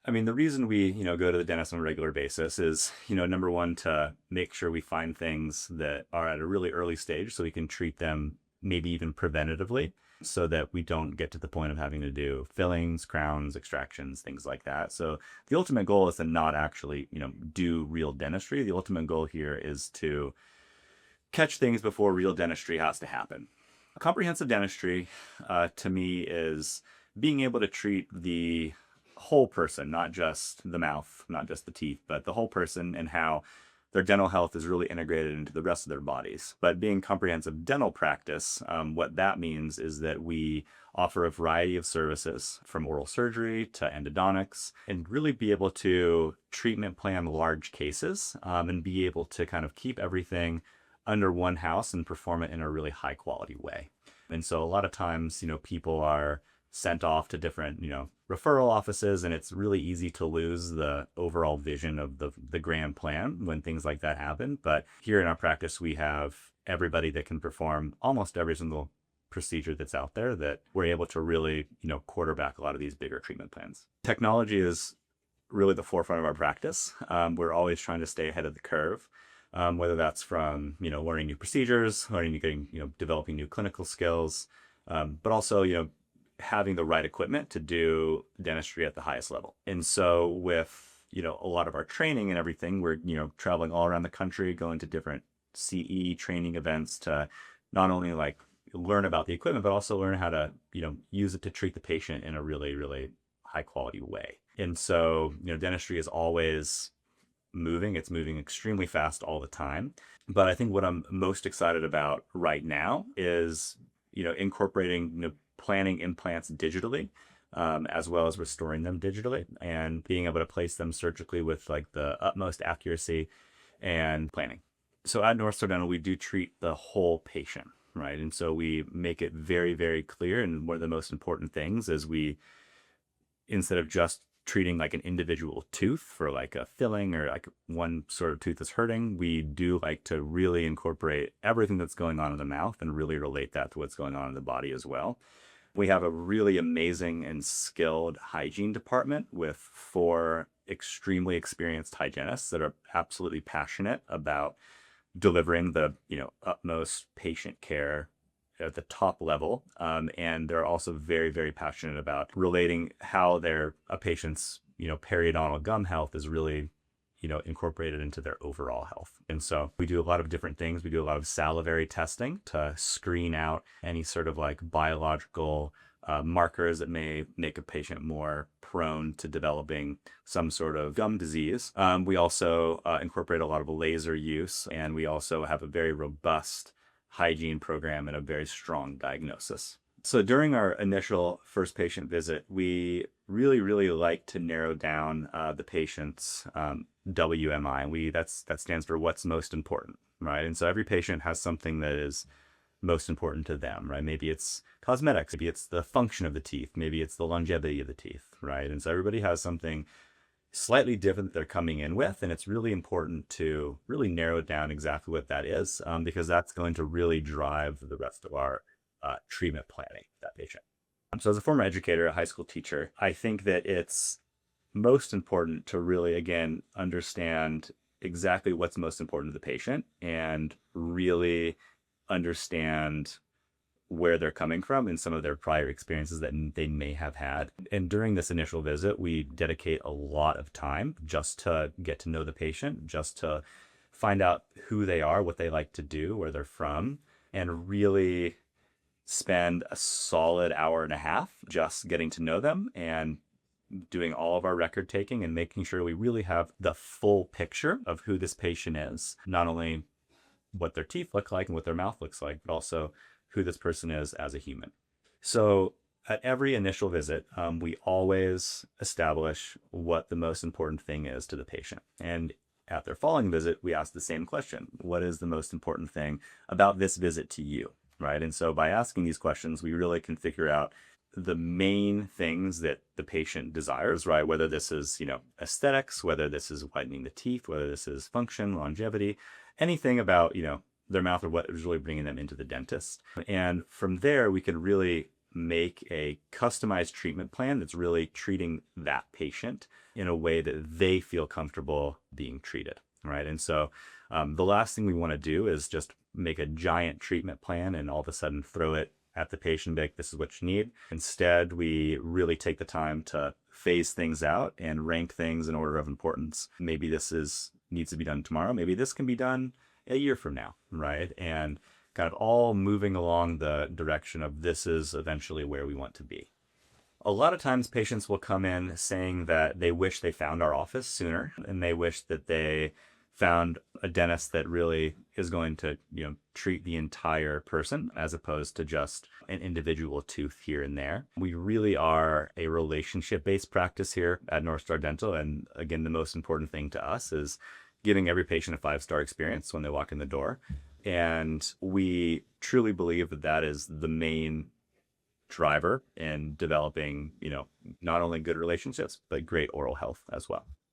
I mean, the reason we, go to the dentist on a regular basis is, number one, to make sure we find things that are at a really early stage so we can treat them maybe even preventatively so that we don't get to the point of having to do fillings, crowns, extractions, things like that. So the ultimate goal is to not actually, do real dentistry. The ultimate goal here is to catch things before real dentistry has to happen. Comprehensive dentistry, to me, is being able to treat the whole person, not just the mouth, not just the teeth, but the whole person, and how their dental health is really integrated into the rest of their bodies. But being comprehensive dental practice, what that means is that we offer a variety of services from oral surgery to endodontics, and really be able to treatment plan large cases, and be able to kind of keep everything under one house and perform it in a really high quality way. And so a lot of times, people are sent off to different, referral offices, and it's really easy to lose the overall vision of the grand plan when things like that happen. But here in our practice, we have everybody that can perform almost every single procedure that's out there, that we're able to really, quarterback a lot of these bigger treatment plans. Technology is really the forefront of our practice. We're always trying to stay ahead of the curve. Whether that's from, learning new procedures, developing new clinical skills, but also, having the right equipment to do dentistry at the highest level. And so with, a lot of our training and everything, we're, traveling all around the country, going to different CE training events to not only like learn about the equipment, but also learn how to, use it to treat the patient in a really, really high quality way. And so, dentistry is always moving. It's moving extremely fast all the time. But I think what I'm most excited about right now is, incorporating, planning implants digitally, as well as restoring them digitally, and being able to place them surgically with like the utmost accuracy and planning. So at Northstar Dental, we do treat the whole patient, right? And so we make it very, very clear. And one of the most important things is we, instead of just treating like an individual tooth for like a filling or like one sort of tooth is hurting, we do like to really incorporate everything that's going on in the mouth and really relate that to what's going on in the body as well. We have a really amazing and skilled hygiene department with 4 extremely experienced hygienists that are absolutely passionate about delivering the, utmost patient care at the top level. And they're also very, very passionate about relating how a patient's, periodontal gum health is really, incorporated into their overall health. And so we do a lot of different things. We do a lot of salivary testing to screen out any sort of like biological markers that may make a patient more prone to developing some sort of gum disease. We also incorporate a lot of laser use, and we also have a very robust hygiene program and a very strong diagnosis. So during our initial first patient visit, we really, really like to narrow down the patient's WMI. That stands for what's most important, right? And so every patient has something that is most important to them, right? Maybe it's cosmetics, maybe it's the function of the teeth, maybe it's the longevity of the teeth, right? And so everybody has something slightly different that they're coming in with, and it's really important to really narrow down exactly what that is, because that's going to really drive the rest of our treatment planning for that patient. So as a former educator, a high school teacher, I think that it's most important to really, again, understand exactly what's most important to the patient and really understand where they're coming from and some of their prior experiences that they may have had. And during this initial visit, we dedicate a lot of time just to get to know the patient, just to find out who they are, what they like to do, where they're from, and really spend a solid hour and a half just getting to know them and doing all of our record taking and making sure we really have the full picture of who this patient is, not only what their teeth look like and what their mouth looks like, but also who this person is as a human. So at every initial visit, we always establish what the most important thing is to the patient. And at their following visit, we ask the same question: what is the most important thing about this visit to you, right? And so by asking these questions, we really can figure out the main things that the patient desires, right? Whether this is, aesthetics, whether this is whitening the teeth, whether this is function, longevity, anything about, their mouth or what is really bringing them into the dentist. And from there, we can really make a customized treatment plan that's really treating that patient in a way that they feel comfortable being treated, right? And so the last thing we want to do is just make a giant treatment plan and all of a sudden throw it at the patient, like, this is what you need. Instead, we really take the time to phase things out and rank things in order of importance. Maybe needs to be done tomorrow. Maybe this can be done a year from now, right? And kind of all moving along the direction of this is eventually where we want to be. A lot of times patients will come in saying that they wish they found our office sooner, and they wish that they found a dentist that really is going to, treat the entire person as opposed to just an individual tooth here and there. We really are a relationship-based practice here at Northstar Dental. And again, the most important thing to us is giving every patient a 5-star experience when they walk in the door. And we truly believe that that is the main driver in developing, not only good relationships, but great oral health as well.